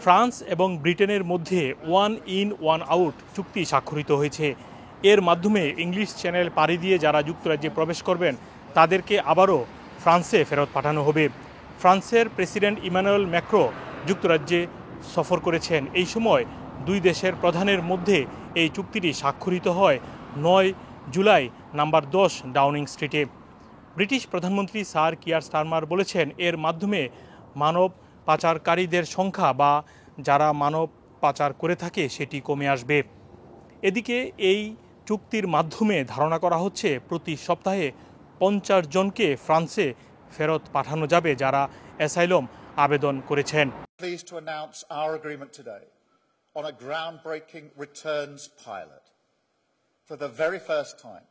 France এবং ব্রিটেনের মধ্যে ওয়ান ইন ওয়ান আউট চুক্তি স্বাক্ষরিত হয়েছে। এর মাধ্যমে ইংলিশ চ্যানেল পাড়ি দিয়ে যারা যুক্তরাজ্যে প্রবেশ করবেন তাদেরকে আবারও ফ্রান্সে ফেরত পাঠানো হবে। ফ্রান্সের প্রেসিডেন্ট ইমানুয়েল ম্যাক্রো যুক্তরাজ্যে সফর করেছেন। এই সময় দুই দেশের প্রধানের মধ্যে এই চুক্তিটি স্বাক্ষরিত হয় 9 জুলাই নাম্বার 10 ডাউনিং স্ট্রিটে। ব্রিটিশ প্রধানমন্ত্রী স্যার কিয়ার স্টারমার বলেছেন এর মাধ্যমে মানব পাচারকারীদের সংখ্যা বা যারা মানব পাচার করে থাকে সেটি কমে আসবে। এদিকে এই চুক্তির মাধ্যমে ধারণা করা হচ্ছে প্রতি সপ্তাহে 50 জনকে ফ্রান্সে ফেরত পাঠানো যাবে যারা অ্যাসাইলাম আবেদন করেছেন। Pleased to announce our agreement today on a groundbreaking returns pilot. For the very first time,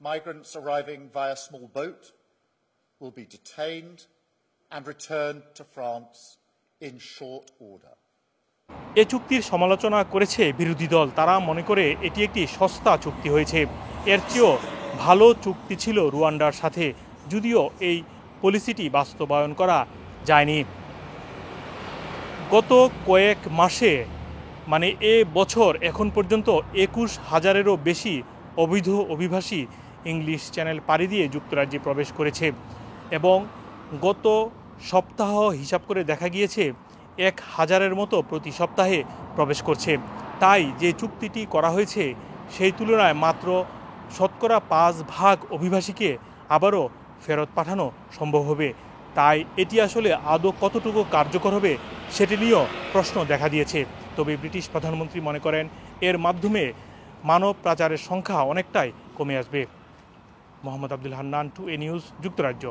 migrants arriving via small boat will be detained and returned to France in short order. এ চুক্তির সমালোচনা করেছে বিরোধী দল। তারা মনে করে এটি একটি সস্তা চুক্তি হয়েছে। এর চেয়েও ভালো চুক্তি ছিল রুয়ান্ডার সাথে, যদিও এই পলিসিটি বাস্তবায়ন করা যায়নি। গত কয়েক মাসে এ বছর এখন পর্যন্ত 21,000-এরও বেশি অবৈধ অভিবাসী ইংলিশ চ্যানেল পাড়ি দিয়ে যুক্তরাজ্যে প্রবেশ করেছে এবং গত সপ্তাহ হিসাব করে দেখা গিয়েছে 1,000-এর মতো প্রতি সপ্তাহে প্রবেশ করছে। তাই যে চুক্তিটি করা হয়েছে সেই তুলনায় মাত্র 5% অভিবাসীকে আবারও ফেরত পাঠানো সম্ভব হবে। তাই এটি আসলে আদৌ কতটুকু কার্যকর হবে সেটি নিয়েও প্রশ্ন দেখা দিয়েছে। তবে ব্রিটিশ প্রধানমন্ত্রী মনে করেন এর মাধ্যমে মানব পাচারের সংখ্যা অনেকটাই কমে আসবে। মোহাম্মদ আব্দুল হান্নান, 2A নিউজ, যুক্তরাজ্য।